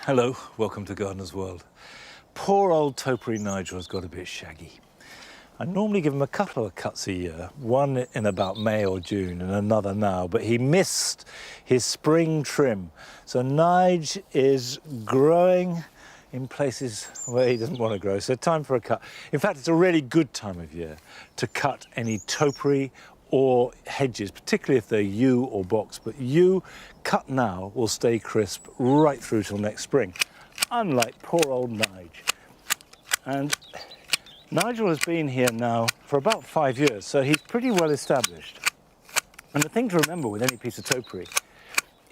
Hello, welcome to Gardener's World. Poor old topiary Nigel has got a bit shaggy. I normally give him a couple of cuts a year, one in about May or June and another now, but he missed his spring trim. So Nige is growing in places where he doesn't want to grow, so time for a cut. In fact, it's a really good time of year to cut any topiary or hedges, particularly if they're yew or box, but yew cut now will stay crisp right through till next spring, unlike poor old Nige. And Nigel has been here now for about 5 years, so he's pretty well established. And the thing to remember with any piece of topiary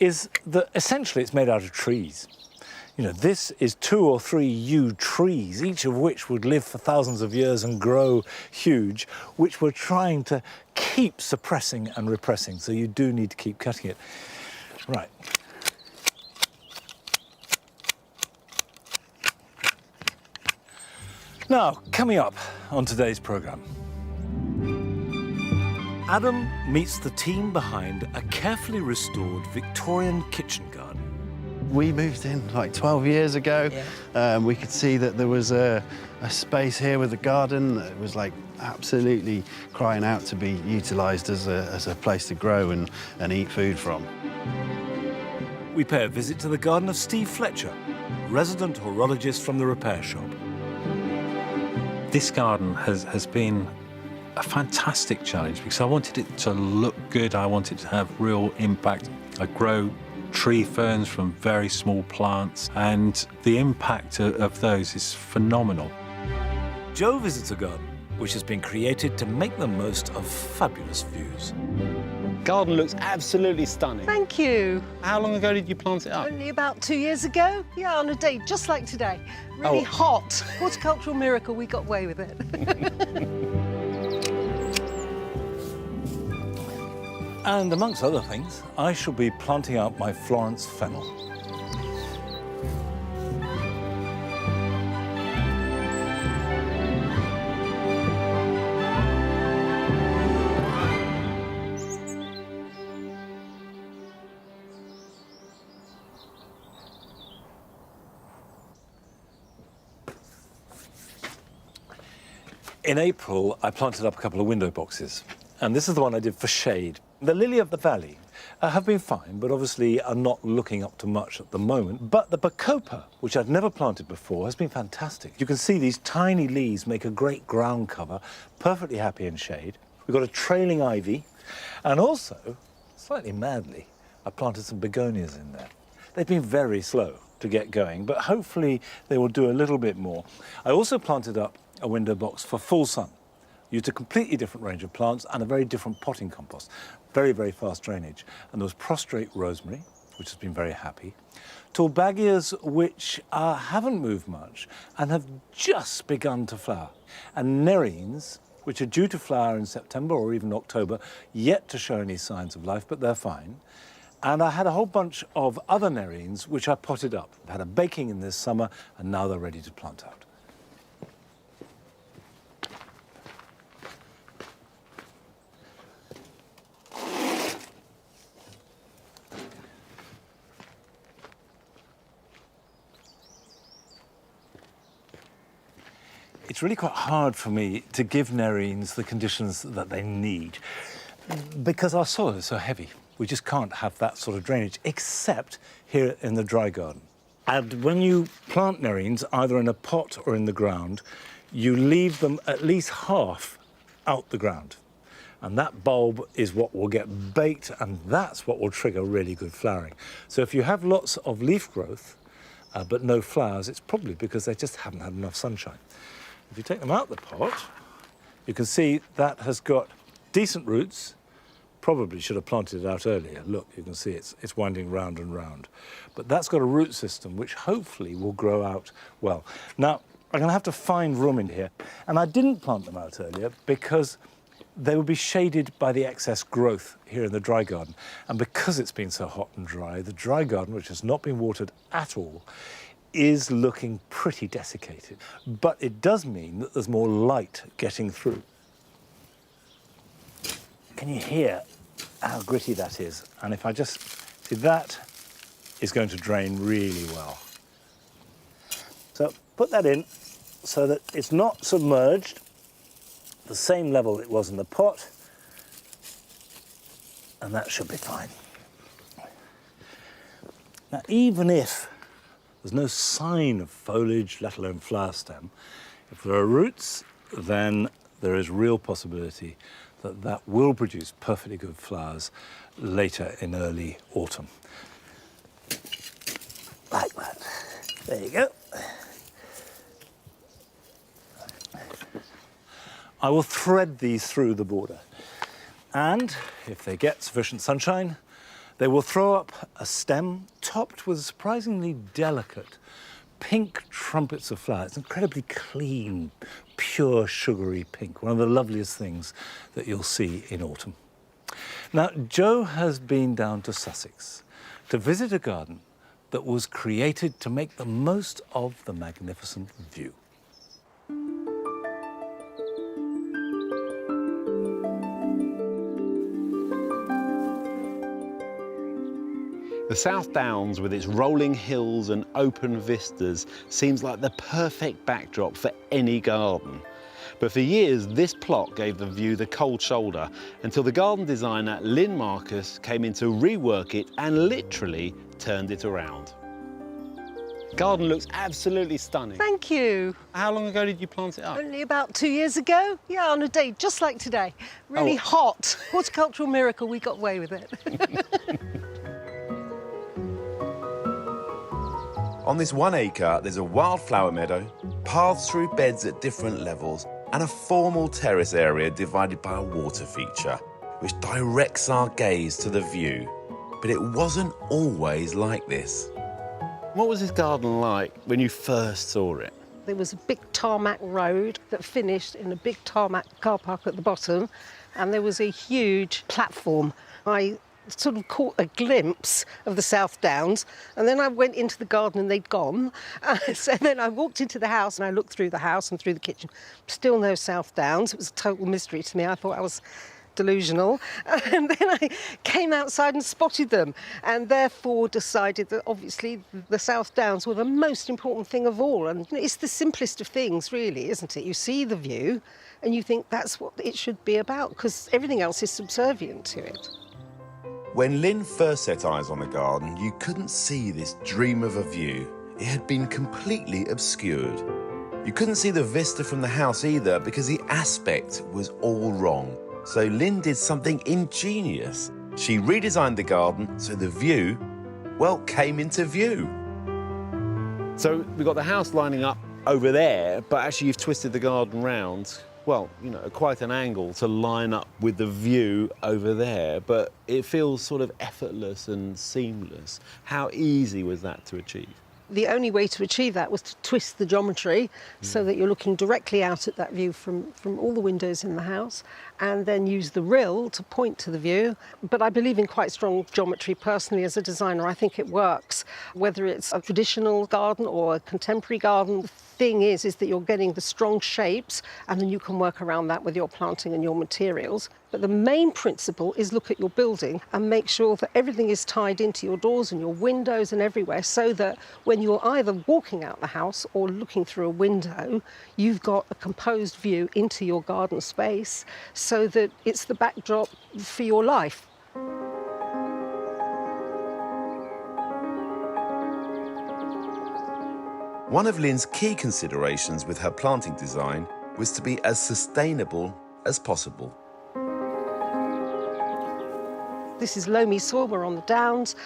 is that essentially it's made out of trees. You know, this is 2 or 3 yew trees, each of which would live for thousands of years and grow huge, which we're trying to keep suppressing and repressing. So you do need to keep cutting it. Right. Now, coming up on today's programme, Adam meets the team behind a carefully restored Victorian kitchen garden. We moved in like 12 years ago. Yeah. We could see that there was a space here with a garden that was like absolutely crying out to be utilised as a place to grow and eat food from. We pay a visit to the garden of Steve Fletcher, resident horologist from the repair shop. This garden has been a fantastic challenge because I wanted it to look good. I wanted it to have real impact. I grow tree ferns from very small plants, and the impact of those is phenomenal. Joe visits a garden which has been created to make the most of fabulous views. Garden looks absolutely stunning. Thank you. How long ago did you plant it up? Only about 2 years ago. Yeah, on a day just like today. Really hot. Horticultural miracle, we got away with it. And amongst other things, I shall be planting out my Florence fennel. In April, I planted up a couple of window boxes, and this is the one I did for shade. The lily of the valley have been fine, but obviously are not looking up to much at the moment. But the bacopa, which I'd never planted before, has been fantastic. You can see these tiny leaves make a great ground cover, perfectly happy in shade. We've got a trailing ivy, and also, slightly madly, I planted some begonias in there. They've been very slow to get going, but hopefully they will do a little bit more. I also planted up a window box for full sun. Used a completely different range of plants and a very different potting compost. Very, very fast drainage. And there was prostrate rosemary, which has been very happy. Tallbagias, which haven't moved much and have just begun to flower. And nerines, which are due to flower in September or even October, yet to show any signs of life, but they're fine. And I had a whole bunch of other nerines, which I potted up. I've had a baking in this summer, and now they're ready to plant out. It's really quite hard for me to give nerines the conditions that they need because our soil is so heavy. We just can't have that sort of drainage, except here in the dry garden. And when you plant nerines, either in a pot or in the ground, you leave them at least half out the ground. And that bulb is what will get baked, and that's what will trigger really good flowering. So if you have lots of leaf growth, but no flowers, it's probably because they just haven't had enough sunshine. If you take them out the pot, you can see that has got decent roots. Probably should have planted it out earlier. Look, you can see it's winding round and round. But that's got a root system which hopefully will grow out well. Now, I'm going to have to find room in here. And I didn't plant them out earlier because they would be shaded by the excess growth here in the dry garden. And because it's been so hot and dry, the dry garden, which has not been watered at all, is looking pretty desiccated. But it does mean that there's more light getting through. Can you hear how gritty that is? And if I just see, that is going to drain really well. So put that in so that it's not submerged, the same level it was in the pot, and that should be fine. Now, even if there's no sign of foliage, let alone flower stem, if there are roots, then there is real possibility that that will produce perfectly good flowers later in early autumn. Like that. There you go. I will thread these through the border. And if they get sufficient sunshine, they will throw up a stem topped with surprisingly delicate pink trumpets of flowers. It's incredibly clean, pure, sugary pink, one of the loveliest things that you'll see in autumn. Now, Jo has been down to Sussex to visit a garden that was created to make the most of the magnificent view. The South Downs, with its rolling hills and open vistas, seems like the perfect backdrop for any garden. But for years, this plot gave the view the cold shoulder until the garden designer Lynn Marcus came in to rework it and literally turned it around. The garden looks absolutely stunning. Thank you. How long ago did you plant it up? Only about 2 years ago. Yeah, on a day just like today. Really hot. Horticultural miracle, we got away with it. On this 1 acre, there's a wildflower meadow, paths through beds at different levels, and a formal terrace area divided by a water feature, which directs our gaze to the view. But it wasn't always like this. What was this garden like when you first saw it? There was a big tarmac road that finished in a big tarmac car park at the bottom, and there was a huge platform. I sort of caught a glimpse of the South Downs, and then I went into the garden and they'd gone. So then I walked into the house and I looked through the house and through the kitchen. Still no South Downs. It was a total mystery to me. I thought I was delusional. And then I came outside and spotted them, and therefore decided that obviously the South Downs were the most important thing of all. And it's the simplest of things, really, isn't it? You see the view and you think that's what it should be about, because everything else is subservient to it. When Lynn first set eyes on the garden, you couldn't see this dream of a view. It had been completely obscured. You couldn't see the vista from the house either because the aspect was all wrong. So Lynn did something ingenious. She redesigned the garden so the view, well, came into view. So we've got the house lining up over there, but actually you've twisted the garden round, well, you know, quite an angle to line up with the view over there, but it feels sort of effortless and seamless. How easy was that to achieve? The only way to achieve that was to twist the geometry so that you're looking directly out at that view from all the windows in the house, and then use the rill to point to the view. But I believe in quite strong geometry personally as a designer. I think it works, whether it's a traditional garden or a contemporary garden. The thing is that you're getting the strong shapes, and then you can work around that with your planting and your materials. But the main principle is look at your building and make sure that everything is tied into your doors and your windows and everywhere, so that when you're either walking out the house or looking through a window, you've got a composed view into your garden space, so that it's the backdrop for your life. One of Lynn's key considerations with her planting design was to be as sustainable as possible. This is loamy soil, we're on the downs,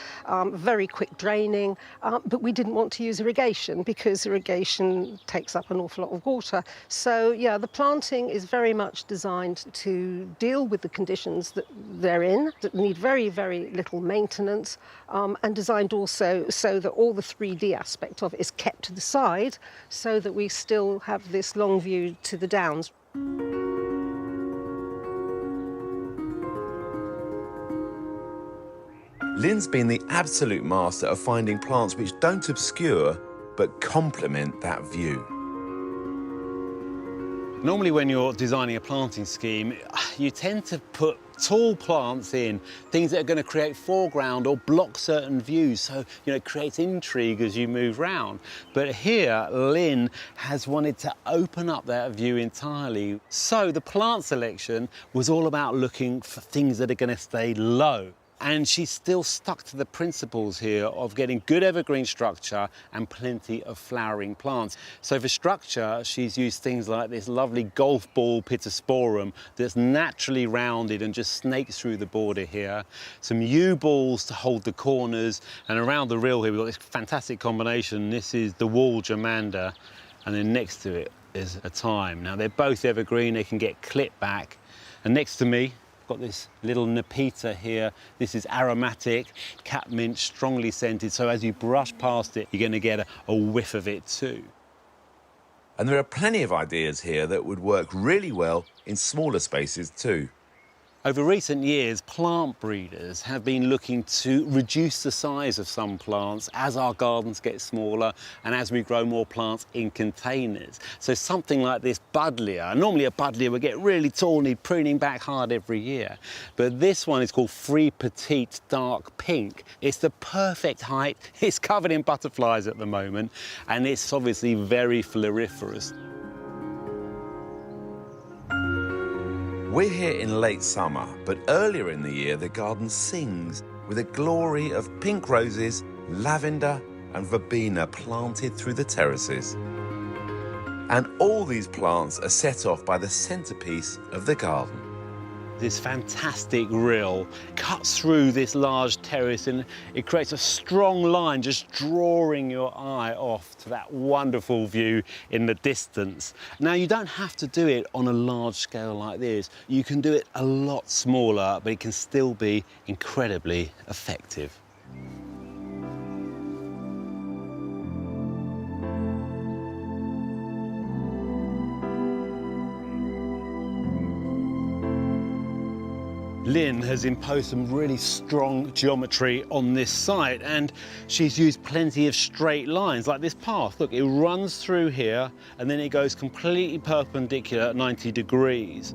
very quick draining, but we didn't want to use irrigation because irrigation takes up an awful lot of water. So yeah, the planting is very much designed to deal with the conditions that they're in, that need very, very little maintenance, and designed also so that all the 3D aspect of it is kept to the side, so that we still have this long view to the downs. Lynn's been the absolute master of finding plants which don't obscure, but complement that view. Normally when you're designing a planting scheme, you tend to put tall plants in, things that are going to create foreground or block certain views, so it creates intrigue as you move round. But here Lynn has wanted to open up that view entirely. So the plant selection was all about looking for things that are going to stay low. And she's still stuck to the principles here of getting good evergreen structure and plenty of flowering plants. So for structure, she's used things like this lovely golf ball pittosporum that's naturally rounded and just snakes through the border here. Some yew balls to hold the corners, and around the reel here we've got this fantastic combination. This is the wall germander, and then next to it is a thyme. Now they're both evergreen, they can get clipped back. And next to me, got this little Nepeta here. This is aromatic, catmint, strongly scented, so as you brush past it, you're going to get a whiff of it too. And there are plenty of ideas here that would work really well in smaller spaces too. Over recent years, plant breeders have been looking to reduce the size of some plants as our gardens get smaller and as we grow more plants in containers. So something like this buddleia, normally a buddleia would get really tall, need pruning back hard every year. But this one is called Free Petite Dark Pink. It's the perfect height, it's covered in butterflies at the moment, and it's obviously very floriferous. We're here in late summer, but earlier in the year the garden sings with a glory of pink roses, lavender and verbena planted through the terraces. And all these plants are set off by the centrepiece of the garden. This fantastic rill cuts through this large terrace and it creates a strong line just drawing your eye off to that wonderful view in the distance. Now you don't have to do it on a large scale like this. You can do it a lot smaller, but it can still be incredibly effective. Lynn has imposed some really strong geometry on this site, and she's used plenty of straight lines like this path. Look, it runs through here and then it goes completely perpendicular at 90 degrees.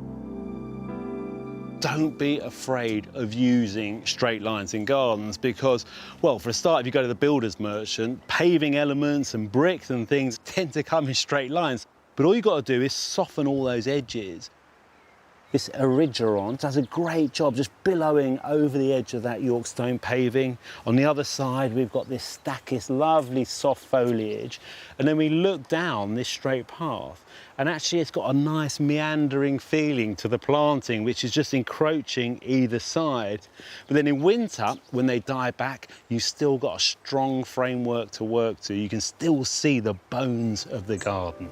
Don't be afraid of using straight lines in gardens because, well, for a start, if you go to the builder's merchant, paving elements and bricks and things tend to come in straight lines. But all you've got to do is soften all those edges. This Erigeron does a great job just billowing over the edge of that York stone paving. On the other side, we've got this Stachys, lovely soft foliage. And then we look down this straight path, and actually it's got a nice meandering feeling to the planting, which is just encroaching either side. But then in winter, when they die back, you've still got a strong framework to work to. You can still see the bones of the garden.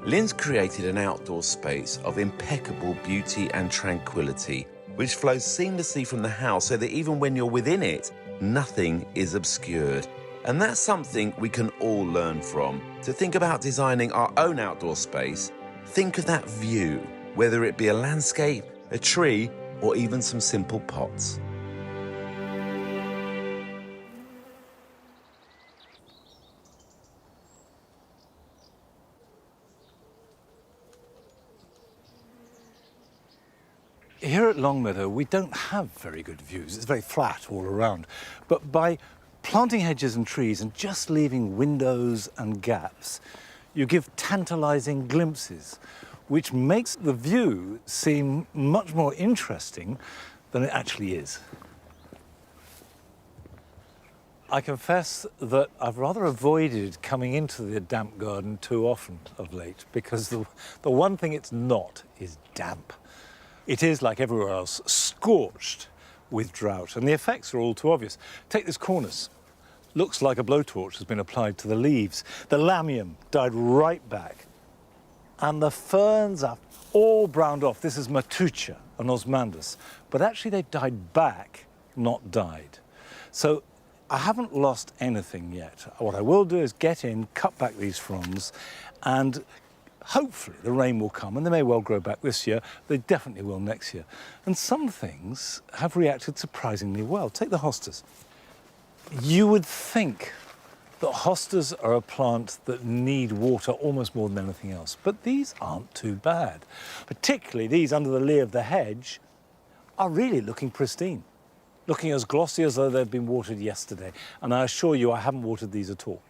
Lynn's created an outdoor space of impeccable beauty and tranquility, which flows seamlessly from the house so that even when you're within it, nothing is obscured. And that's something we can all learn from. To think about designing our own outdoor space, think of that view, whether it be a landscape, a tree, or even some simple pots. Here at Longmeadow, we don't have very good views. It's very flat all around. But by planting hedges and trees and just leaving windows and gaps, you give tantalizing glimpses, which makes the view seem much more interesting than it actually is. I confess that I've rather avoided coming into the damp garden too often of late, because the one thing it's not is damp. It is, like everywhere else, scorched with drought, and the effects are all too obvious. Take this cornice. Looks like a blowtorch has been applied to the leaves. The lamium died right back, and the ferns are all browned off. This is Matucha and Osmandus, but actually they've died back, not died. So I haven't lost anything yet. What I will do is get in, cut back these fronds, and hopefully the rain will come, and they may well grow back this year. They definitely will next year. And some things have reacted surprisingly well. Take the hostas. You would think that hostas are a plant that need water almost more than anything else. But these aren't too bad. Particularly these under the lee of the hedge are really looking pristine, looking as glossy as though they'd been watered yesterday. And I assure you, I haven't watered these at all.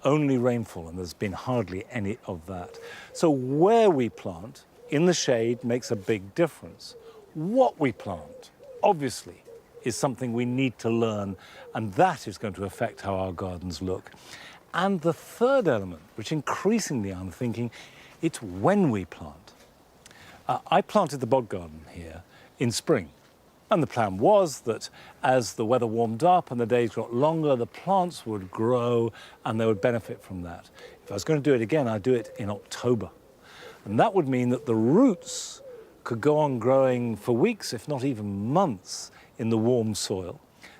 Only rainfall, and there's been hardly any of that. So where we plant in the shade makes a big difference. What we plant, obviously, is something we need to learn, and that is going to affect how our gardens look. And the third element, which increasingly I'm thinking, it's when we plant. I planted the bog garden here in spring. And the plan was that as the weather warmed up and the days got longer, the plants would grow and they would benefit from that. If I was going to do it again, I'd do it in October. And that would mean that the roots could go on growing for weeks, if not even months, in the warm soil.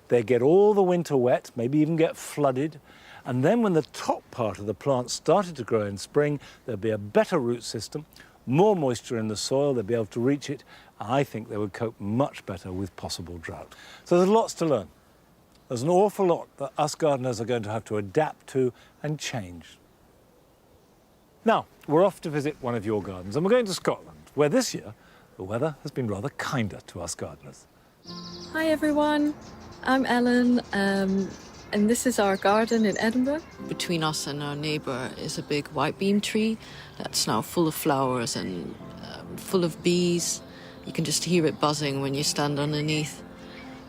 They'd get all the winter wet, maybe even get flooded. And then when the top part of the plant started to grow in spring, there'd be a better root system, more moisture in the soil, they'd be able to reach it. I think they would cope much better with possible drought. So there's lots to learn. There's an awful lot that us gardeners are going to have to adapt to and change. Now, we're off to visit one of your gardens, and we're going to Scotland, where this year the weather has been rather kinder to us gardeners. Hi everyone, I'm Ellen, and this is our garden in Edinburgh. Between us and our neighbour is a big white beam tree that's now full of flowers and full of bees. You can just hear it buzzing when you stand underneath.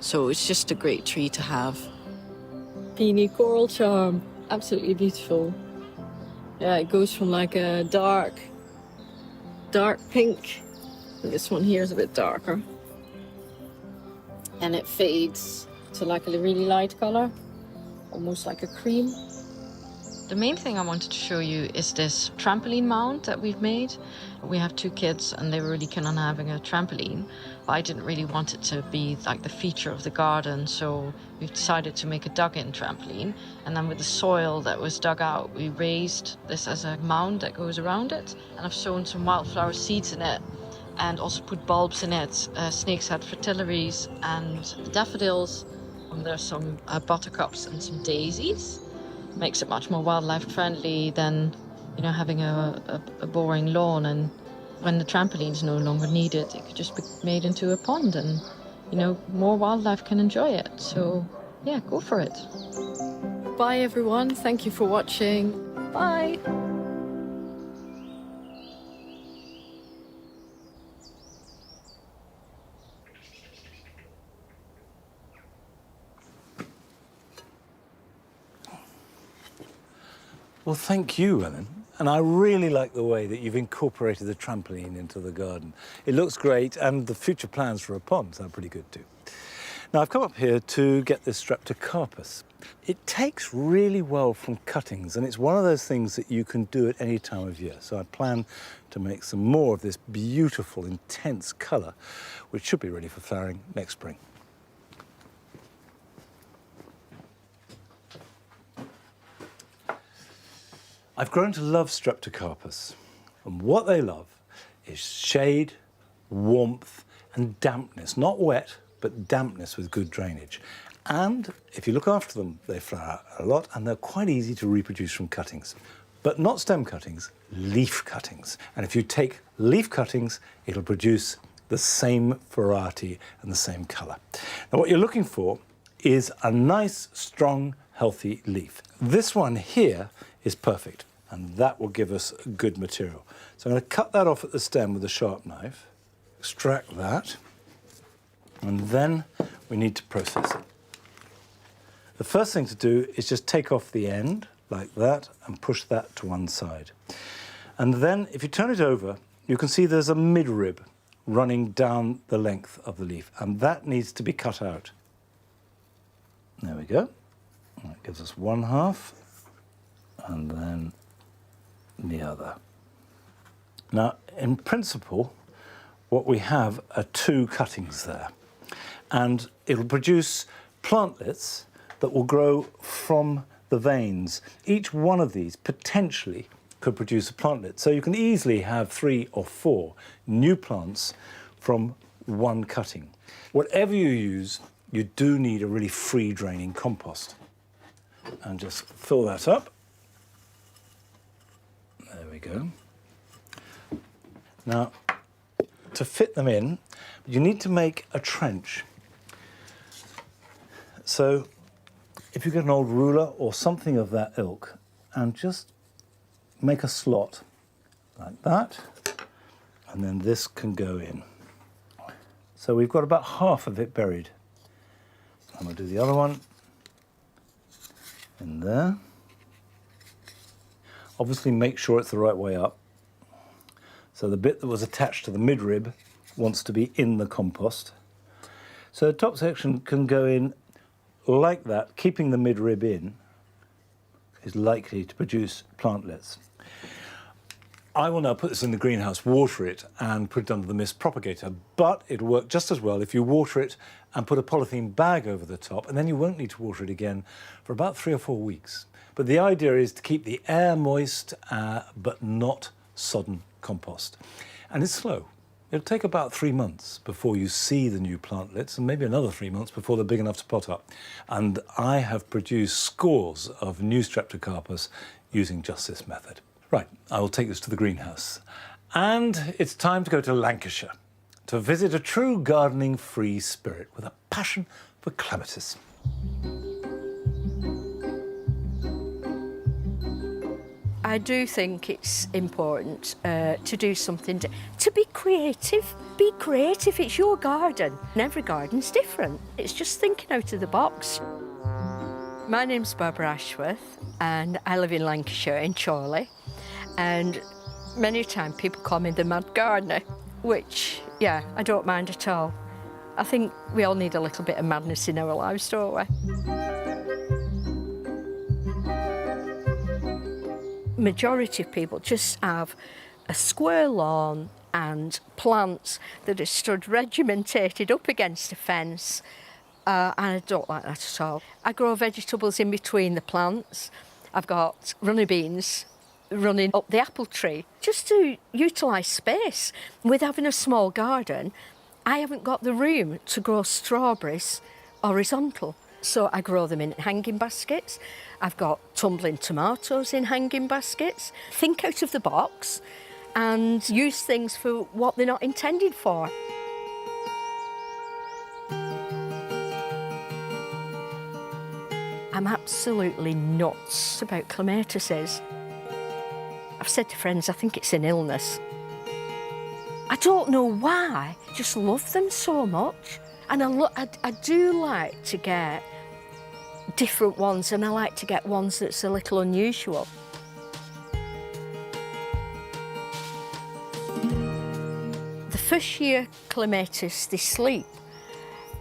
So it's just a great tree to have. Peony coral charm, absolutely beautiful. Yeah, it goes from like a dark pink. This one here is a bit darker. And it fades to like a really light color, almost like a cream. The main thing I wanted to show you is this trampoline mount that we've made. We have 2 kids and they were really keen on having a trampoline, but I didn't really want it to be like the feature of the garden, so we've decided to make a dug-in trampoline. And then with the soil that was dug out, we raised this as a mound that goes around it. And I've sown some wildflower seeds in it and also put bulbs in it. Snake's head fritillaries and daffodils. There's some buttercups and some daisies. Makes it much more wildlife friendly than, you know, having a boring lawn. And when the trampoline's no longer needed, it could just be made into a pond and, you know, more wildlife can enjoy it. So yeah, go for it. Bye everyone, thank you for watching. Bye. Well, thank you, Ellen. And I really like the way that you've incorporated the trampoline into the garden. It looks great, and the future plans for a pond sound pretty good too. Now, I've come up here to get this Streptocarpus. It takes really well from cuttings, and it's one of those things that you can do at any time of year. So I plan to make some more of this beautiful, intense colour, which should be ready for flowering next spring. I've grown to love Streptocarpus, and what they love is shade, warmth, and dampness. Not wet, but dampness with good drainage. And if you look after them, they flower a lot, and they're quite easy to reproduce from cuttings. But not stem cuttings, leaf cuttings. And if you take leaf cuttings, it'll produce the same variety and the same colour. Now, what you're looking for is a nice, strong, healthy leaf. This one here is perfect, and that will give us good material. So I'm going to cut that off at the stem with a sharp knife, extract that, and then we need to process it. The first thing to do is just take off the end, like that, and push that to one side. And then, if you turn it over, you can see there's a midrib running down the length of the leaf, and that needs to be cut out. There we go. That gives us one half, and then the other. Now, in principle, what we have are 2 cuttings there, and it'll produce plantlets that will grow from the veins. Each one of these potentially could produce a plantlet. So you can easily have 3 or 4 new plants from one cutting. Whatever you use, you do need a really free-draining compost. and just fill that up. There we go. Now, to fit them in, you need to make a trench. So, if you get an old ruler or something of that ilk, and just make a slot like that, and then this can go in. So we've got about half of it buried. I'm going to do the other one in there. Obviously make sure it's the right way up. So the bit that was attached to the midrib wants to be in the compost. So the top section can go in like that, keeping the midrib in is likely to produce plantlets. I will now put this in the greenhouse, water it, and put it under the mist propagator, but it'll work just as well if you water it and put a polythene bag over the top, and then you won't need to water it again for about 3 or 4 weeks. But the idea is to keep the air moist, but not sodden compost. And it's slow. It'll take about 3 months before you see the new plantlets, and maybe another 3 months before they're big enough to pot up. And I have produced scores of new Streptocarpus using just this method. Right, I will take this to the greenhouse. And it's time to go to Lancashire to visit a true gardening free spirit with a passion for clematis. I do think it's important to do something to be creative. Be creative, it's your garden. And every garden's different. It's just thinking out of the box. My name's Barbara Ashworth and I live in Lancashire, in Chorley. And many a time people call me the mad gardener, which, yeah, I don't mind at all. I think we all need a little bit of madness in our lives, don't we? Majority of people just have a square lawn and plants that are stood regimentated up against a fence, and I don't like that at all. I grow vegetables in between the plants. I've got runny beans running up the apple tree, just to utilise space. With having a small garden, I haven't got the room to grow strawberries horizontal. So I grow them in hanging baskets. I've got tumbling tomatoes in hanging baskets. Think out of the box and use things for what they're not intended for. I'm absolutely nuts about clematises. I've said to friends, I think it's an illness. I don't know why, I just love them so much. And I do like to get different ones, and I like to get ones that's a little unusual. The first year clematis, they sleep.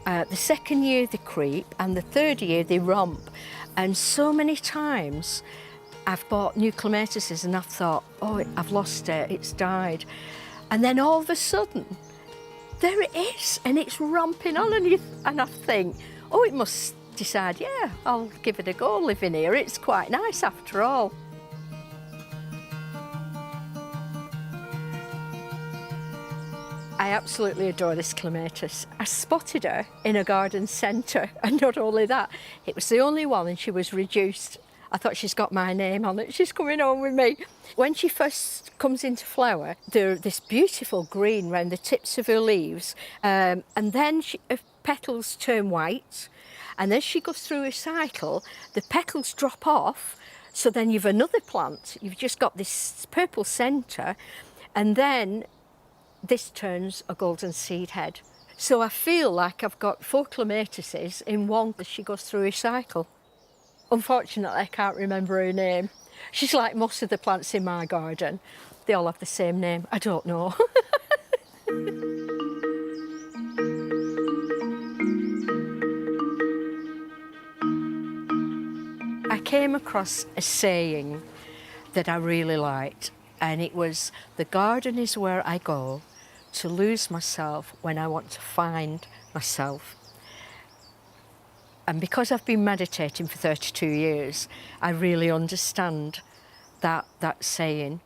The second year they creep, and the third year they romp. And so many times I've bought new clematises and I've thought, oh, I've lost it, it's died. And then all of a sudden, there it is, and it's romping on, and I think, oh, it must decide, yeah, I'll give it a go living here. It's quite nice after all. I absolutely adore this clematis. I spotted her in a garden centre, and not only that, it was the only one and she was reduced. I thought, she's got my name on it, she's coming home with me. When she first comes into flower, they're this beautiful green round the tips of her leaves, and then her petals turn white, and as she goes through her cycle, the petals drop off, so then you've another plant. You've just got this purple centre, and then this turns a golden seed head. So I feel like I've got 4 clematises in one as she goes through her cycle. Unfortunately, I can't remember her name. She's like most of the plants in my garden. They all have the same name. I don't know. I came across a saying that I really liked, and it was, the garden is where I go to lose myself when I want to find myself. And because I've been meditating for 32 years, I really understand that saying.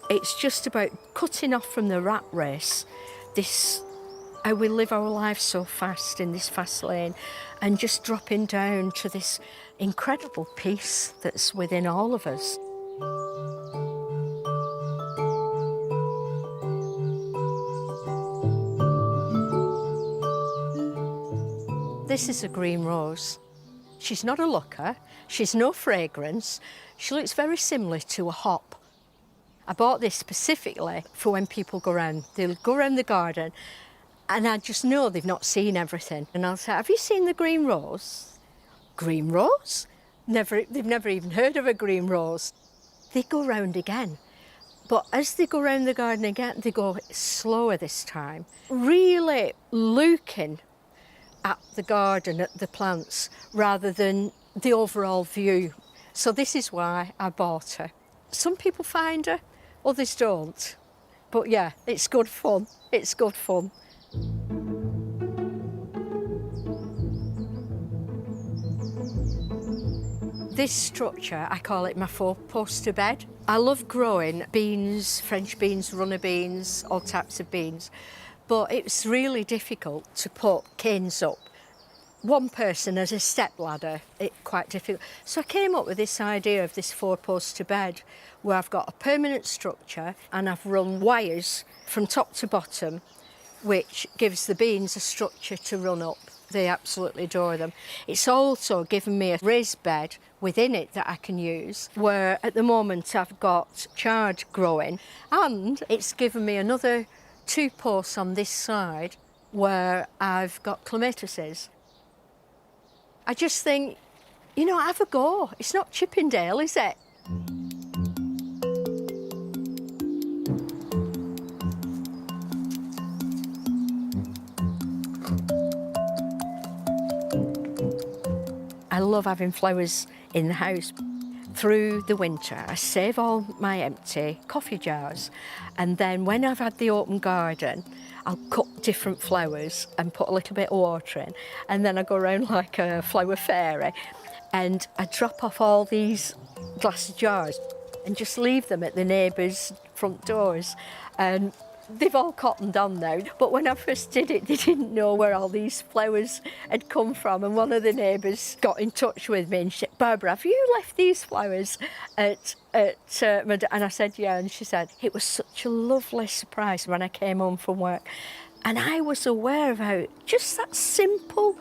It's just about cutting off from the rat race, this how we live our lives so fast in this fast lane, and just dropping down to this incredible peace that's within all of us. This is a green rose. She's not a looker, she's no fragrance, she looks very similar to a hop. I bought this specifically for when people go around. They'll go around the garden and I just know they've not seen everything. And I'll say, have you seen the green rose? Green rose? They've never even heard of a green rose. They go round again. But as they go round the garden again, they go slower this time, really looking at the garden, at the plants, rather than the overall view. So this is why I bought her. Some people find her, others don't. But yeah, it's good fun. It's good fun. This structure, I call it my four-poster bed. I love growing beans, French beans, runner beans, all types of beans. But it's really difficult to put canes up. One person as a step ladder, it's quite difficult. So I came up with this idea of this four-poster bed where I've got a permanent structure and I've run wires from top to bottom, which gives the beans a structure to run up. They absolutely adore them. It's also given me a raised bed within it that I can use, where at the moment I've got chard growing, and it's given me another 2 posts on this side where I've got clematis. I just think, you know, have a go. It's not Chippendale, is it? I love having flowers in the house. Through the winter, I save all my empty coffee jars, and then when I've had the open garden, I'll cut different flowers and put a little bit of water in, and then I go around like a flower fairy, and I drop off all these glass jars and just leave them at the neighbours' front doors. And they've all cottoned on now, but when I first did it, they didn't know where all these flowers had come from. And one of the neighbours got in touch with me and she said, Barbara, have you left these flowers at and I said, yeah. And she said, it was such a lovely surprise when I came home from work. And I was aware of how just that simple,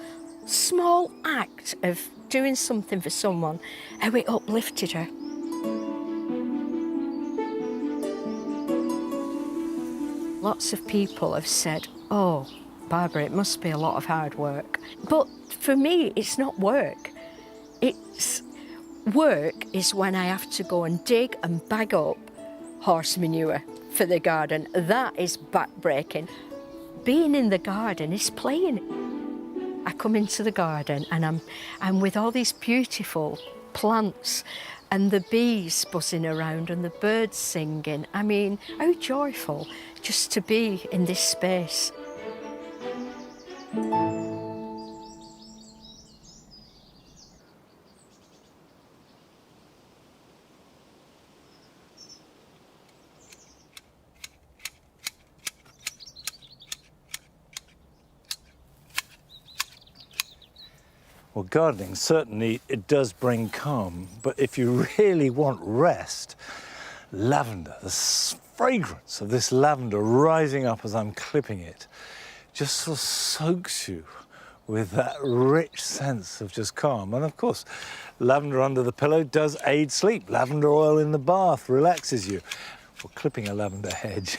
small act of doing something for someone, how it uplifted her. Lots of people have said, oh, Barbara, it must be a lot of hard work. But for me, it's not work. It's work is when I have to go and dig and bag up horse manure for the garden. That is back-breaking. Being in the garden is playing. I come into the garden and I'm with all these beautiful plants and the bees buzzing around and the birds singing. I mean, how joyful just to be in this space. Well, gardening, certainly it does bring calm, but if you really want rest, lavender, the fragrance of this lavender rising up as I'm clipping it, just sort of soaks you with that rich sense of just calm. And of course, lavender under the pillow does aid sleep. Lavender oil in the bath relaxes you. Well, clipping a lavender hedge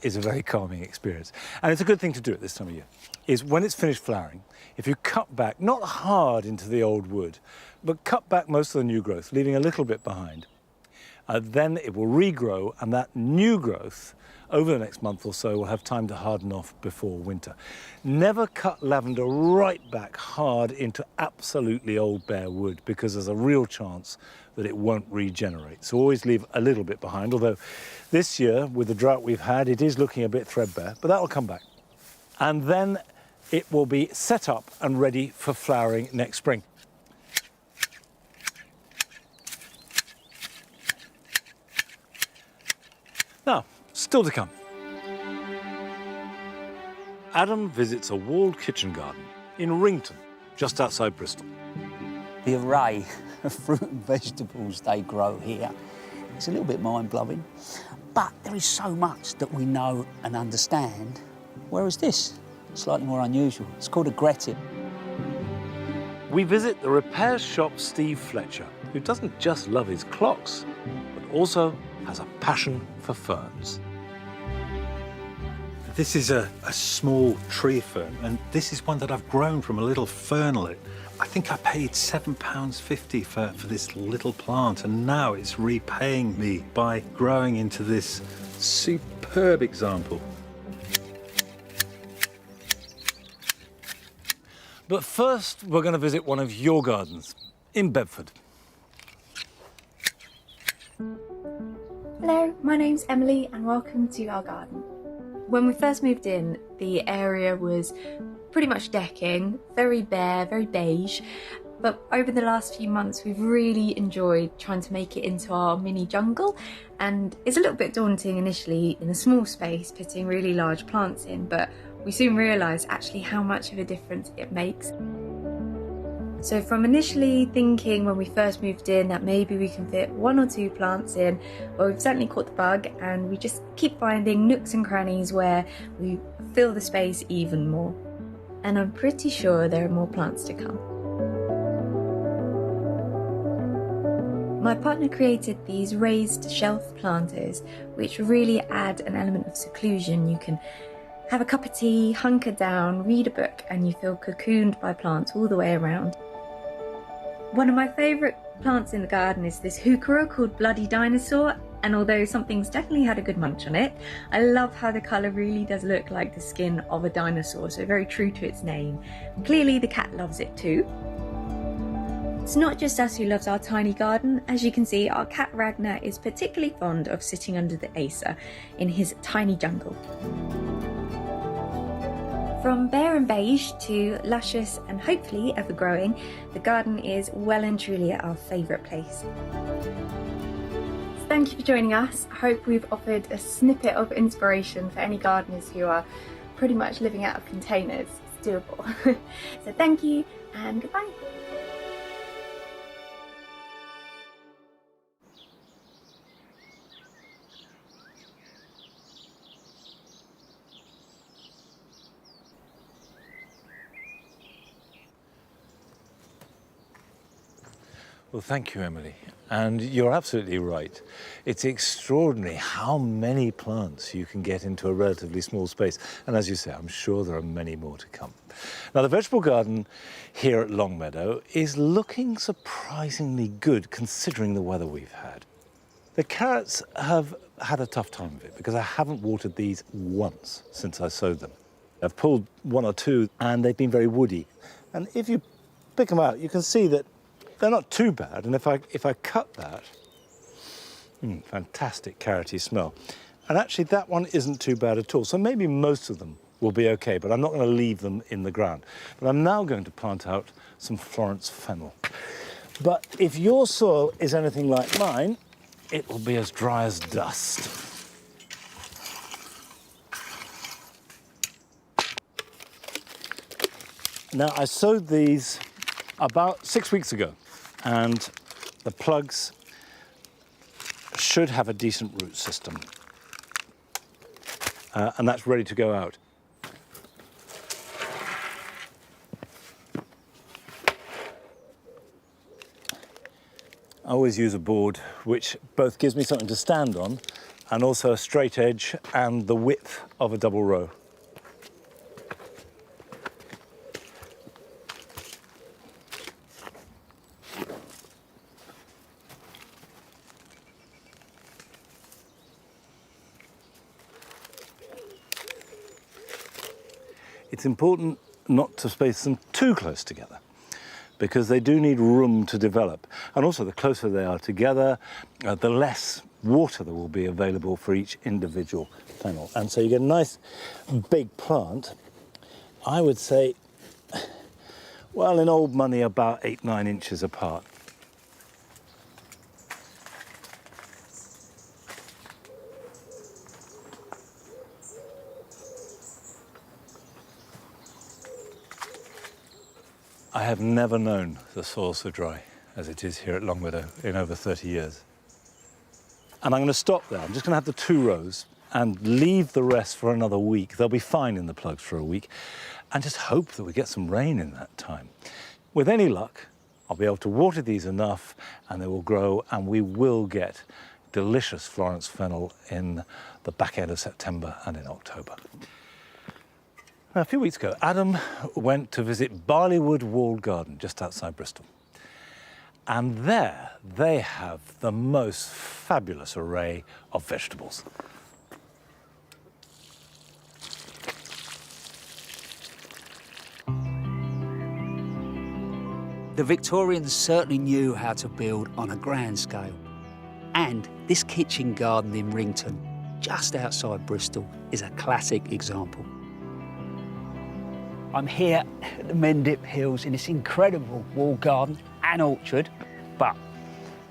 is a very calming experience. And it's a good thing to do at this time of year, is when it's finished flowering, if you cut back, not hard into the old wood, but cut back most of the new growth, leaving a little bit behind, then it will regrow, and that new growth over the next month or so will have time to harden off before winter. Never cut lavender right back hard into absolutely old bare wood, because there's a real chance that it won't regenerate. So always leave a little bit behind, although this year, with the drought we've had, it is looking a bit threadbare, but that will come back. And then it will be set up and ready for flowering next spring. Now, still to come. Adam visits a walled kitchen garden in Rington, just outside Bristol. The array of fruit and vegetables they grow here, it's a little bit mind-blowing, but there is so much that we know and understand, whereas this, slightly more unusual. It's called a grettin. We visit the repair shop Steve Fletcher, who doesn't just love his clocks, but also has a passion for ferns. This is a small tree fern, and this is one that I've grown from a little fernlet. I think I paid £7.50 for this little plant, and now it's repaying me by growing into this superb example. But first, we're going to visit one of your gardens in Bedford. Hello, my name's Emily and welcome to our garden. When we first moved in, the area was pretty much decking, very bare, very beige, but over the last few months we've really enjoyed trying to make it into our mini jungle, and it's a little bit daunting initially in a small space putting really large plants in, but we soon realised actually how much of a difference it makes. So from initially thinking when we first moved in that maybe we can fit 1 or 2 plants in, well, we've certainly caught the bug and we just keep finding nooks and crannies where we fill the space even more. And I'm pretty sure there are more plants to come. My partner created these raised shelf planters which really add an element of seclusion. You can have a cup of tea, hunker down, read a book, and you feel cocooned by plants all the way around. One of my favourite plants in the garden is this heuchera called Bloody Dinosaur, and although something's definitely had a good munch on it, I love how the colour really does look like the skin of a dinosaur, so very true to its name. Clearly the cat loves it too. It's not just us who loves our tiny garden. As you can see, our cat Ragnar is particularly fond of sitting under the Acer in his tiny jungle. From bare and beige to luscious and hopefully ever growing, the garden is well and truly our favourite place. Thank you for joining us. I hope we've offered a snippet of inspiration for any gardeners who are pretty much living out of containers. It's doable. So thank you and goodbye. Well, thank you, Emily. And you're absolutely right. It's extraordinary how many plants you can get into a relatively small space. And as you say, I'm sure there are many more to come. Now, the vegetable garden here at Longmeadow is looking surprisingly good considering the weather we've had. The carrots have had a tough time of it because I haven't watered these once since I sowed them. I've pulled 1 or 2 and they've been very woody. And if you pick them out, you can see that they're not too bad, and if I cut that, fantastic carroty smell. And actually that one isn't too bad at all, so maybe most of them will be okay, but I'm not going to leave them in the ground. But I'm now going to plant out some Florence fennel. But if your soil is anything like mine, it will be as dry as dust. Now, I sowed these about 6 weeks ago, and the plugs should have a decent root system. And that's ready to go out. I always use a board which both gives me something to stand on and also a straight edge and the width of a double row. It's important not to space them too close together because they do need room to develop. And also, the closer they are together, the less water there will be available for each individual fennel. And so you get a nice big plant, I would say, well, in old money, about 8–9 inches apart. I have never known the soil so dry as it is here at Longmeadow in over 30 years. And I'm going to stop there. I'm just going to have the 2 rows and leave the rest for another week. They'll be fine in the plugs for a week, and just hope that we get some rain in that time. With any luck, I'll be able to water these enough and they will grow, and we will get delicious Florence fennel in the back end of September and in October. Now, a few weeks ago, Adam went to visit Barleywood Walled Garden just outside Bristol. And there they have the most fabulous array of vegetables. The Victorians certainly knew how to build on a grand scale. And this kitchen garden in Rington, just outside Bristol, is a classic example. I'm here at the Mendip Hills in this incredible walled garden and orchard, but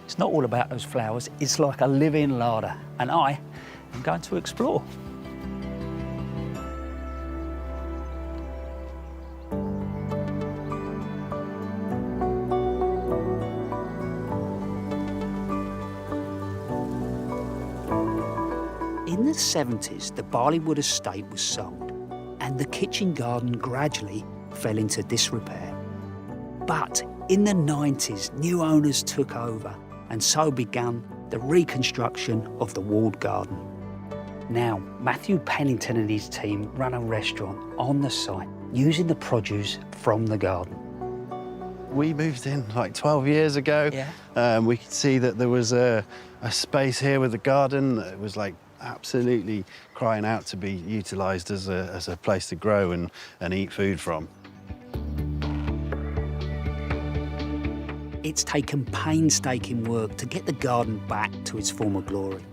it's not all about those flowers. It's like a living larder, and I am going to explore. In the 70s, the Barleywood estate was sold, and the kitchen garden gradually fell into disrepair. But in the 90s, new owners took over, and so began the reconstruction of the walled garden. Now, Matthew Pennington and his team run a restaurant on the site using the produce from the garden. We moved in like 12 years ago. Yeah. We could see that there was a space here with a garden that was like absolutely crying out to be utilised as a place to grow and eat food from. It's taken painstaking work to get the garden back to its former glory.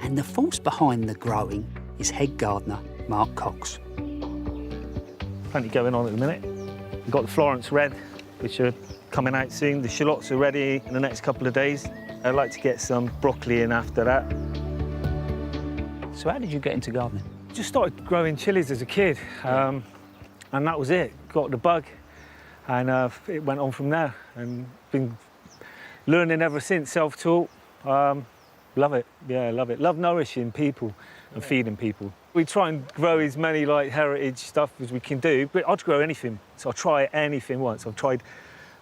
And the force behind the growing is head gardener Mark Cox. Plenty going on at the minute. We've got the Florence Red, which are coming out soon. The shallots are ready in the next couple of days. I'd like to get some broccoli in after that. So how did you get into gardening? Just started growing chilies as a kid, and that was it. Got the bug, and it went on from there. And been learning ever since, self-taught. Love it, yeah, love it. Love nourishing people and feeding people. We try and grow as many like heritage stuff as we can do, but I'd grow anything. So I'll try anything once. I've tried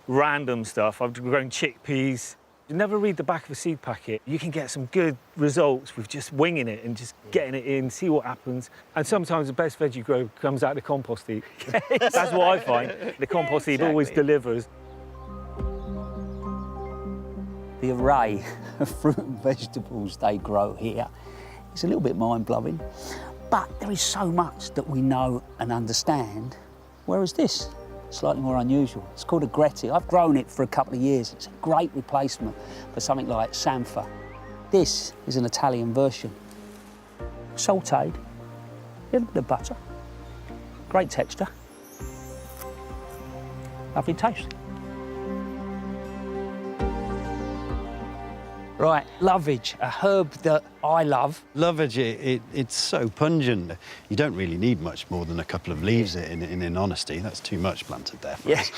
random stuff. I've grown chickpeas. You never read the back of a seed packet. You can get some good results with just winging it and just getting it in, see what happens. And sometimes the best veg you grow comes out of the compost heap. That's what I find. The compost heap always delivers. The array of fruit and vegetables they grow here is a little bit mind-blowing, but there is so much that we know and understand, whereas this, slightly more unusual. It's called a Gretti. I've grown it for a couple of years. It's a great replacement for something like Sampha. This is an Italian version. Sautéed, a little bit of butter, great texture, lovely taste. Right, lovage, a herb that I love. Lovage, it's so pungent. You don't really need much more than a couple of leaves in honesty. That's too much planted there for us.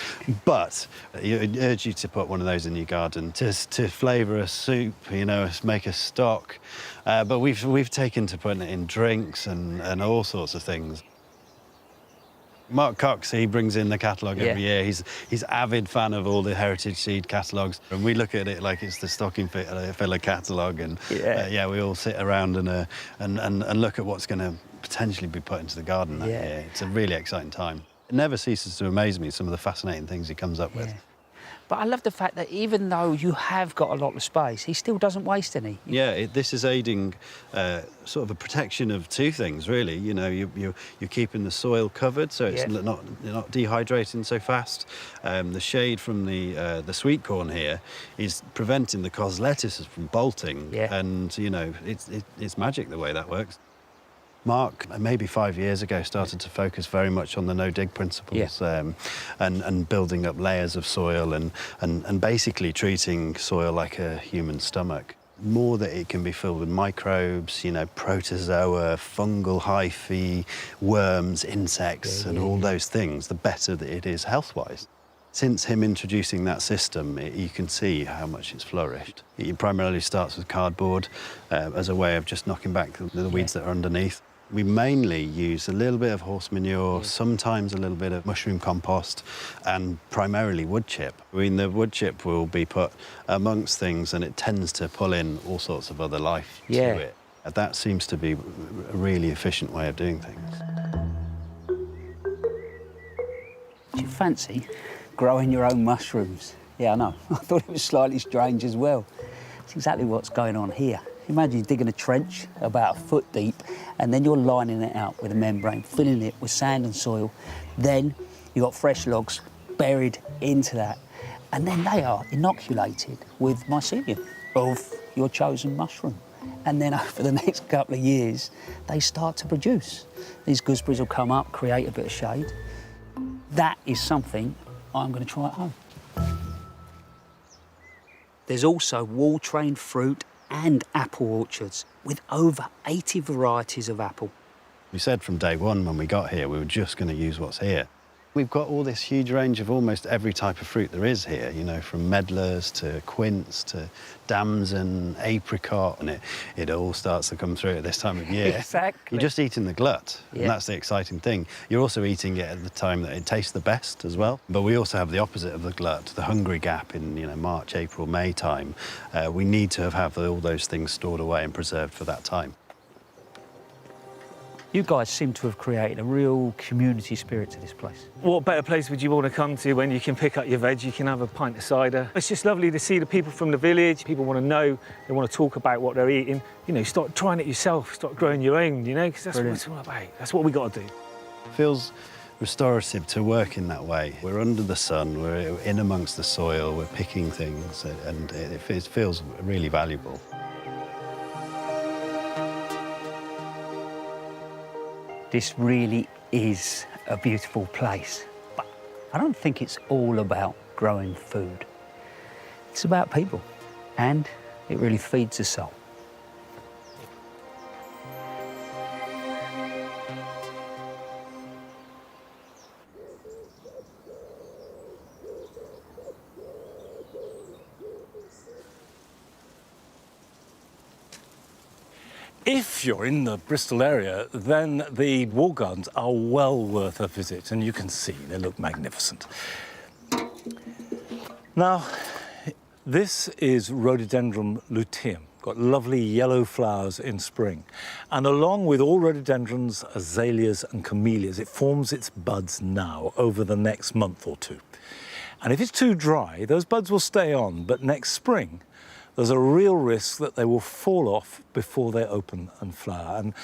But I urge you to put one of those in your garden to flavour a soup, you know, make a stock. But we've taken to putting it in drinks and all sorts of things. Mark Cox, he brings in the catalogue every year. He's avid fan of all the heritage seed catalogues, and we look at it like it's the stocking filler catalogue. And we all sit around and look at what's going to potentially be put into the garden that year. It's a really exciting time. It never ceases to amaze me, some of the fascinating things he comes up with. But I love the fact that even though you have got a lot of space, he still doesn't waste any. Yeah, this is aiding sort of a protection of two things, really. You know, you're keeping the soil covered, so it's not dehydrating so fast. The shade from the sweet corn here is preventing the cos lettuces from bolting, and you know, it's magic the way that works. Mark, maybe 5 years ago, started to focus very much on the no-dig principles and building up layers of soil and basically treating soil like a human stomach. More that it can be filled with microbes, you know, protozoa, fungal hyphae, worms, insects, and all those things, the better that it is health-wise. Since him introducing that system, you can see how much it's flourished. It primarily starts with cardboard as a way of just knocking back the weeds that are underneath. We mainly use a little bit of horse manure, sometimes a little bit of mushroom compost, and primarily wood chip. I mean, the wood chip will be put amongst things, and it tends to pull in all sorts of other life to it. That seems to be a really efficient way of doing things. Do you fancy growing your own mushrooms? Yeah, I know. I thought it was slightly strange as well. It's exactly what's going on here. Imagine digging a trench about a foot deep, and then you're lining it out with a membrane, filling it with sand and soil. Then you've got fresh logs buried into that, and then they are inoculated with mycelium of your chosen mushroom. And then over the next couple of years, they start to produce. These gooseberries will come up, create a bit of shade. That is something I'm going to try at home. There's also wall-trained fruit and apple orchards with over 80 varieties of apple. We said from day one when we got here we were just going to use what's here. We've got all this huge range of almost every type of fruit there is here, you know, from medlars to quince to damson, apricot, and it all starts to come through at this time of year. Exactly. You're just eating the glut, and that's the exciting thing. You're also eating it at the time that it tastes the best as well. But we also have the opposite of the glut, the hungry gap in, you know, March, April, May time. We need to have all those things stored away and preserved for that time. You guys seem to have created a real community spirit to this place. What better place would you want to come to when you can pick up your veg, you can have a pint of cider. It's just lovely to see the people from the village. People want to know, they want to talk about what they're eating. You know, start trying it yourself, start growing your own, you know, because that's what it's all about. That's what we got to do. It feels restorative to work in that way. We're under the sun, we're in amongst the soil, we're picking things, and it feels really valuable. This really is a beautiful place, but I don't think it's all about growing food. It's about people, and it really feeds the soul. If you're in the Bristol area, then the wall gardens are well worth a visit, and you can see they look magnificent. Now, this is Rhododendron luteum, got lovely yellow flowers in spring. And along with all rhododendrons, azaleas and camellias, it forms its buds now over the next month or two. And if it's too dry, those buds will stay on, but next spring, there's a real risk that they will fall off before they open and flower. And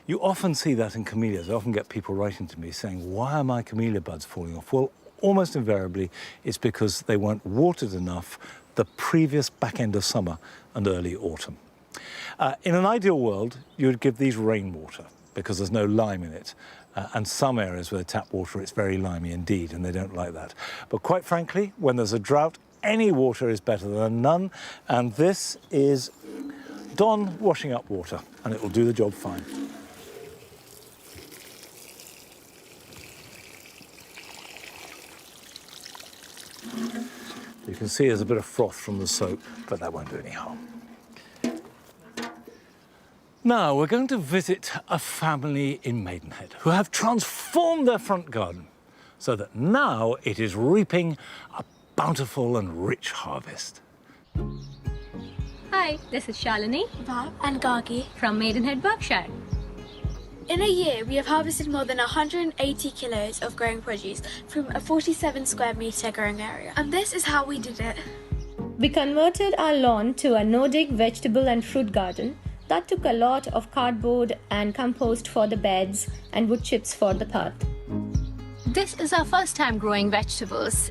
you often see that in camellias. I often get people writing to me saying, why are my camellia buds falling off? Well, almost invariably, it's because they weren't watered enough the previous back end of summer and early autumn. In an ideal world, you would give these rainwater because there's no lime in it. And some areas where they tap water, it's very limey indeed, and they don't like that. But quite frankly, when there's a drought, any water is better than none, and this is Don washing up water, and it will do the job fine. You can see there's a bit of froth from the soap, but that won't do any harm. Now, we're going to visit a family in Maidenhead who have transformed their front garden so that now it is reaping a bountiful and rich harvest. Hi, this is Shalini, Bob and Gagi from Maidenhead, Berkshire. In a year, we have harvested more than 180 kilos of growing produce from a 47 square metre growing area. And this is how we did it. We converted our lawn to a no-dig vegetable and fruit garden. That took a lot of cardboard and compost for the beds and wood chips for the path. This is our first time growing vegetables.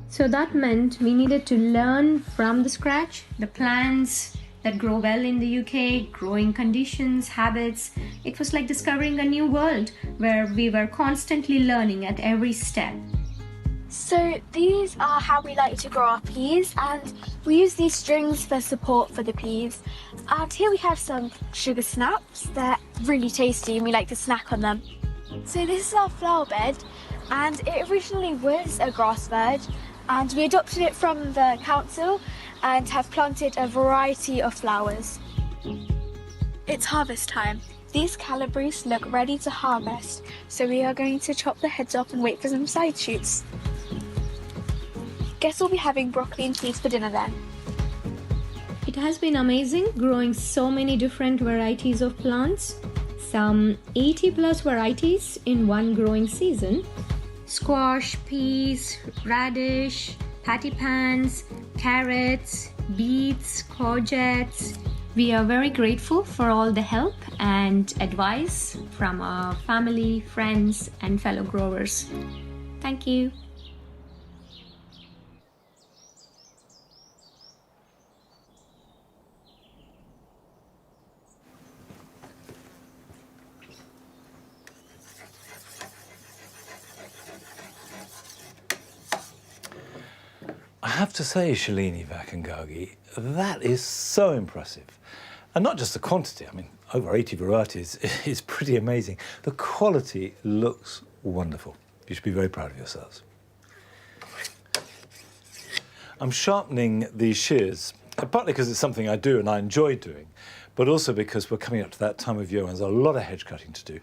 So that meant we needed to learn from the scratch the plants that grow well in the UK, growing conditions, habits. It was like discovering a new world where we were constantly learning at every step. So these are how we like to grow our peas, and we use these strings for support for the peas. And here we have some sugar snaps. They're really tasty and we like to snack on them. So this is our flower bed, and it originally was a grass bed, and we adopted it from the council and have planted a variety of flowers. It's harvest time. These calabrese look ready to harvest, so we are going to chop the heads off and wait for some side shoots. Guess we'll be having broccoli and peas for dinner then. It has been amazing growing so many different varieties of plants. Some 80 plus varieties in one growing season. Squash, peas, radish, patty pans, carrots, beets, courgettes. We are very grateful for all the help and advice from our family, friends, and fellow growers. Thank you. I have to say, Shalini Vakangagi, that is so impressive. And not just the quantity, I mean, over 80 varieties is pretty amazing. The quality looks wonderful. You should be very proud of yourselves. I'm sharpening these shears, partly because it's something I do and I enjoy doing, but also because we're coming up to that time of year when there's a lot of hedge cutting to do.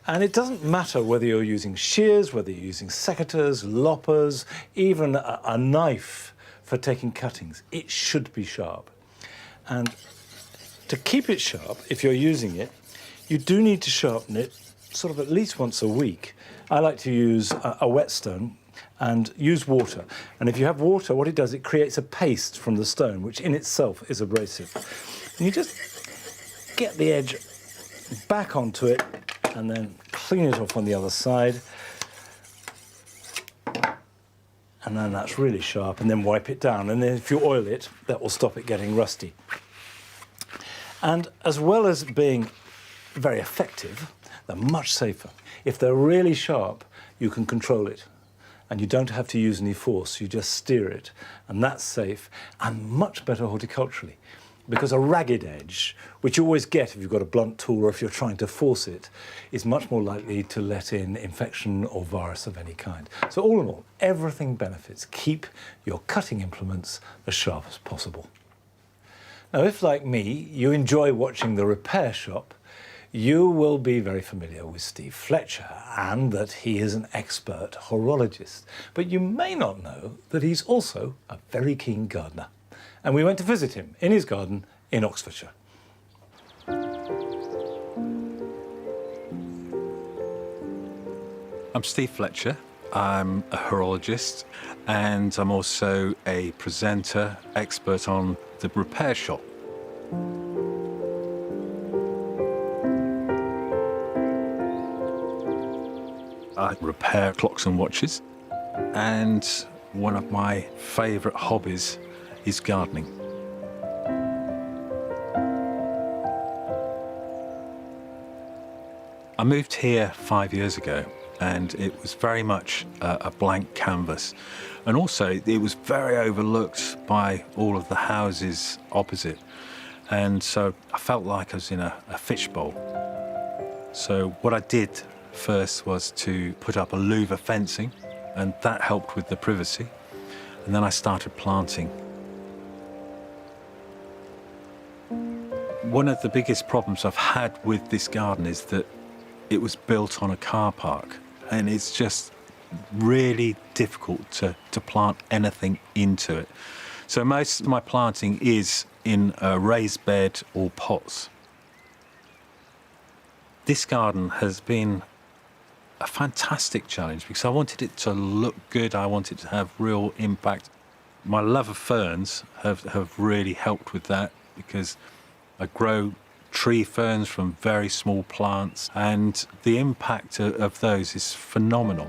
And it doesn't matter whether you're using shears, whether you're using secateurs, loppers, even a knife for taking cuttings. It should be sharp. And to keep it sharp, if you're using it, you do need to sharpen it sort of at least once a week. I like to use a whetstone and use water. And if you have water, what it does, it creates a paste from the stone, which in itself is abrasive. And you just get the edge back onto it and then clean it off on the other side. And then that's really sharp, and then wipe it down. And then if you oil it, that will stop it getting rusty. And as well as being very effective, they're much safer. If they're really sharp, you can control it. And you don't have to use any force, you just steer it. And that's safe, and much better horticulturally. Because a ragged edge, which you always get if you've got a blunt tool or if you're trying to force it, is much more likely to let in infection or virus of any kind. So all in all, everything benefits. Keep your cutting implements as sharp as possible. Now, if, like me, you enjoy watching The Repair Shop, you will be very familiar with Steve Fletcher and that he is an expert horologist. But you may not know that he's also a very keen gardener. And we went to visit him in his garden in Oxfordshire. I'm Steve Fletcher. I'm a horologist and I'm also a presenter, expert on The Repair Shop. I repair clocks and watches, and one of my favourite hobbies is gardening. I moved here 5 years ago, and it was very much a blank canvas. And also, it was very overlooked by all of the houses opposite. And so I felt like I was in a fishbowl. So what I did first was to put up a louver fencing, and that helped with the privacy. And then I started planting. One of the biggest problems I've had with this garden is that it was built on a car park, and it's just really difficult to plant anything into it. So most of my planting is in a raised bed or pots. This garden has been a fantastic challenge because I wanted it to look good, I wanted it to have real impact. My love of ferns have really helped with that because I grow tree ferns from very small plants, and the impact of those is phenomenal.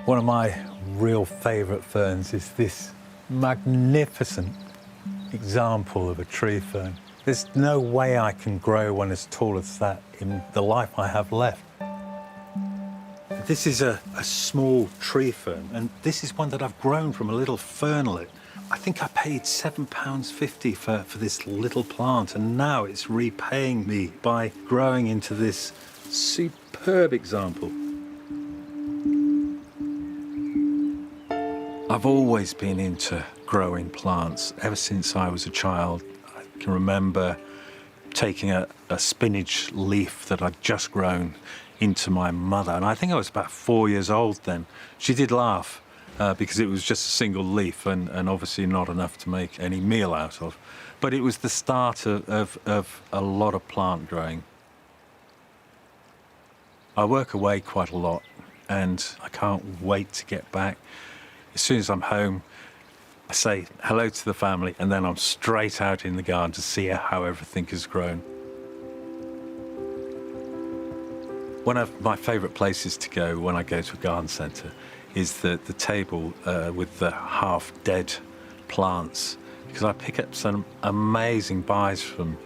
One of my real favourite ferns is this magnificent example of a tree fern. There's no way I can grow one as tall as that in the life I have left. This is a small tree fern, and this is one that I've grown from a little fernlet. I think I paid £7.50 for this little plant, and now it's repaying me by growing into this superb example. I've always been into growing plants ever since I was a child. I can remember taking a spinach leaf that I'd just grown into my mother, and I think I was about 4 years old then. She did laugh because it was just a single leaf and obviously not enough to make any meal out of. But it was the start of a lot of plant growing. I work away quite a lot and I can't wait to get back. As soon as I'm home, I say hello to the family and then I'm straight out in the garden to see how everything has grown. One of my favourite places to go when I go to a garden centre is the table with the half-dead plants, because I pick up some amazing buys from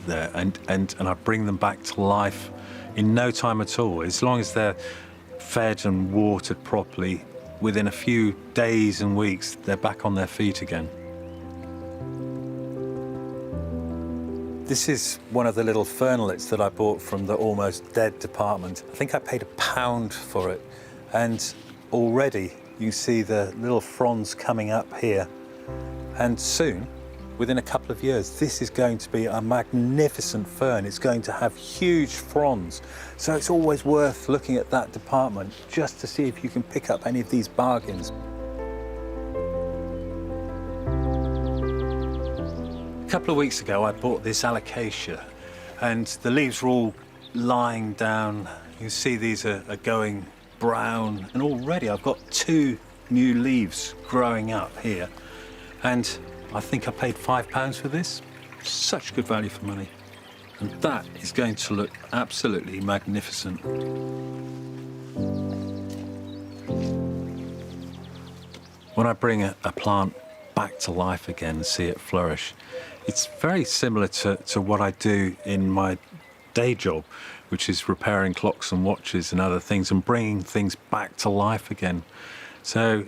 there and I bring them back to life in no time at all. As long as they're fed and watered properly, within a few days and weeks, they're back on their feet again. This is one of the little fernlets that I bought from the almost dead department. I think I paid £1 for it. And already you see the little fronds coming up here. And soon, within a couple of years, this is going to be a magnificent fern. It's going to have huge fronds. So it's always worth looking at that department just to see if you can pick up any of these bargains. A couple of weeks ago, I bought this alocasia, and the leaves were all lying down. You can see these are going brown, and already I've got 2 new leaves growing up here. And I think I paid £5 for this. Such good value for money. And that is going to look absolutely magnificent. When I bring a plant back to life again and see it flourish, it's very similar to what I do in my day job, which is repairing clocks and watches and other things and bringing things back to life again. So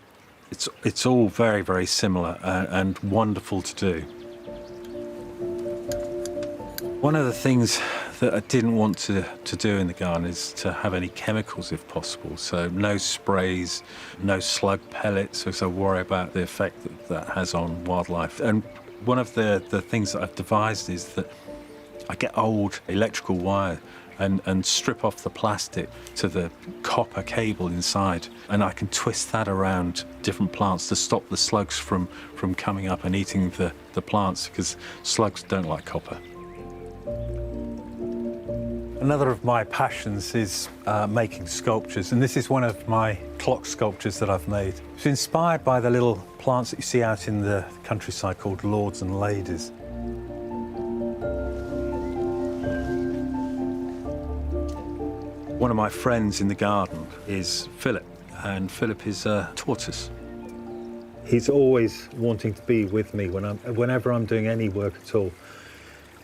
it's all very, very similar and wonderful to do. One of the things that I didn't want to do in the garden is to have any chemicals if possible. So no sprays, no slug pellets, because I worry about the effect that has on wildlife. And one of the things that I've devised is that I get old electrical wire and strip off the plastic to the copper cable inside, and I can twist that around different plants to stop the slugs from coming up and eating the plants, because slugs don't like copper. Another of my passions is making sculptures, and this is one of my clock sculptures that I've made. It's inspired by the little plants that you see out in the countryside called lords and ladies. One of my friends in the garden is Philip, and Philip is a tortoise. He's always wanting to be with me whenever I'm doing any work at all.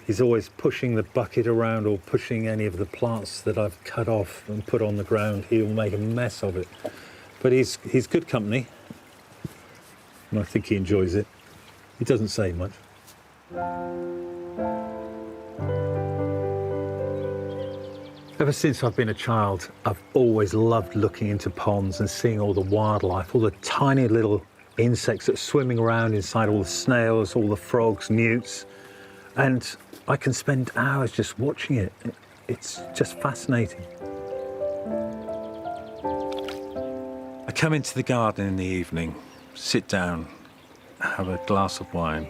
He's always pushing the bucket around or pushing any of the plants that I've cut off and put on the ground. He'll make a mess of it. But he's good company, and I think he enjoys it. He doesn't say much. Ever since I've been a child, I've always loved looking into ponds and seeing all the wildlife, all the tiny little insects that are swimming around inside, all the snails, all the frogs, newts. And I can spend hours just watching it. It's just fascinating. I come into the garden in the evening, sit down, have a glass of wine,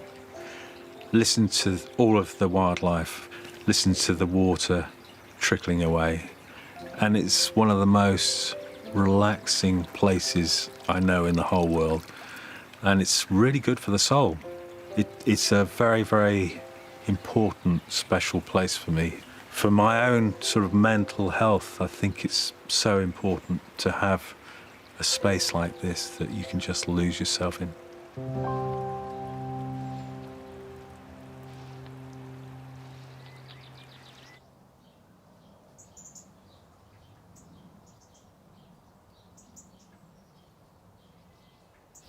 listen to all of the wildlife, listen to the water trickling away. And it's one of the most relaxing places I know in the whole world. And it's really good for the soul. It's a very, very important, special place for me. For my own sort of mental health, I think it's so important to have a space like this that you can just lose yourself in.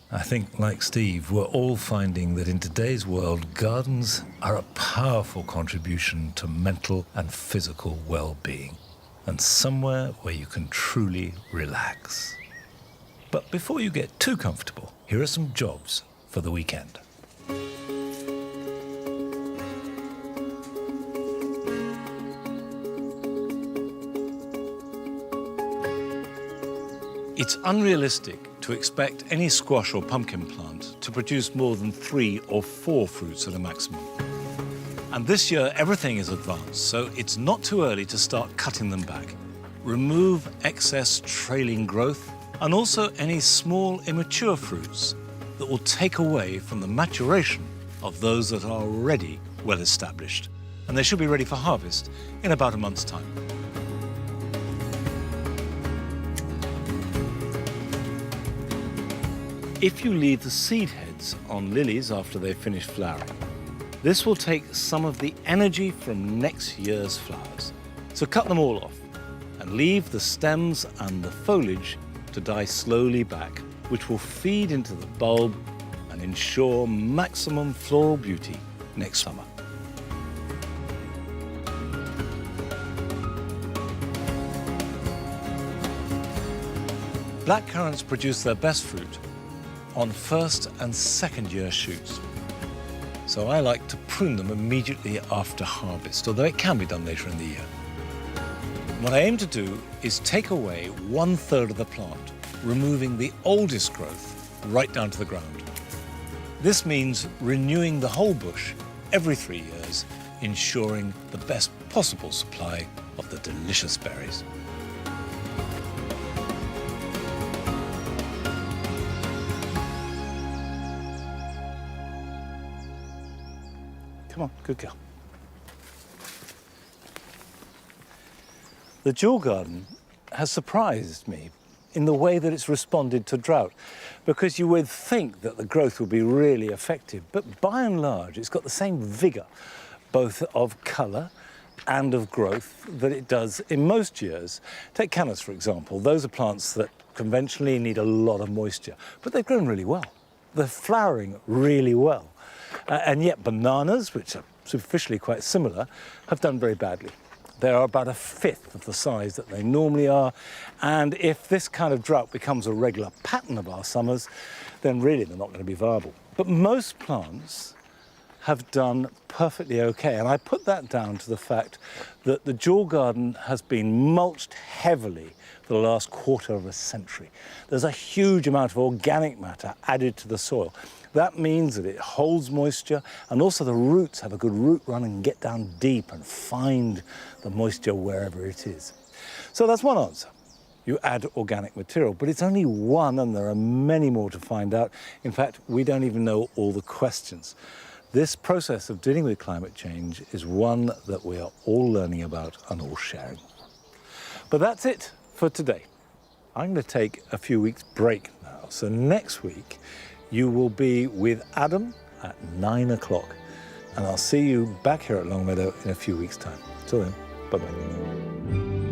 I think, like Steve, we're all finding that in today's world, gardens are a powerful contribution to mental and physical well-being, and somewhere where you can truly relax. But before you get too comfortable, here are some jobs for the weekend. It's unrealistic to expect any squash or pumpkin plant to produce more than 3 or 4 fruits at a maximum. And this year, everything is advanced, so it's not too early to start cutting them back. Remove excess trailing growth and also any small immature fruits that will take away from the maturation of those that are already well established. And they should be ready for harvest in about a month's time. If you leave the seed heads on lilies after they finish flowering, this will take some of the energy from next year's flowers. So cut them all off and leave the stems and the foliage to die slowly back, which will feed into the bulb and ensure maximum floral beauty next summer. Blackcurrants produce their best fruit on first and second year shoots. So I like to prune them immediately after harvest, although it can be done later in the year. What I aim to do is take away 1/3 of the plant, removing the oldest growth right down to the ground. This means renewing the whole bush every 3 years, ensuring the best possible supply of the delicious berries. Come on, good girl. The jewel garden has surprised me in the way that it's responded to drought, because you would think that the growth would be really effective, but by and large it's got the same vigour, both of colour and of growth, that it does in most years. Take cannas, for example. Those are plants that conventionally need a lot of moisture, but they've grown really well. They're flowering really well. And yet bananas, which are superficially quite similar, have done very badly. They are about 1/5 of the size that they normally are. And if this kind of drought becomes a regular pattern of our summers, then really they're not going to be viable. But most plants have done perfectly okay. And I put that down to the fact that the jewel garden has been mulched heavily for the last 1/4 of a century. There's a huge amount of organic matter added to the soil. That means that it holds moisture, and also the roots have a good root run and get down deep and find the moisture wherever it is. So that's one answer. You add organic material, but it's only one, and there are many more to find out. In fact, we don't even know all the questions. This process of dealing with climate change is one that we are all learning about and all sharing. But that's it for today. I'm going to take a few weeks break now. So next week, you will be with Adam at 9 o'clock. And I'll see you back here at Longmeadow in a few weeks' time. Till then, bye-bye.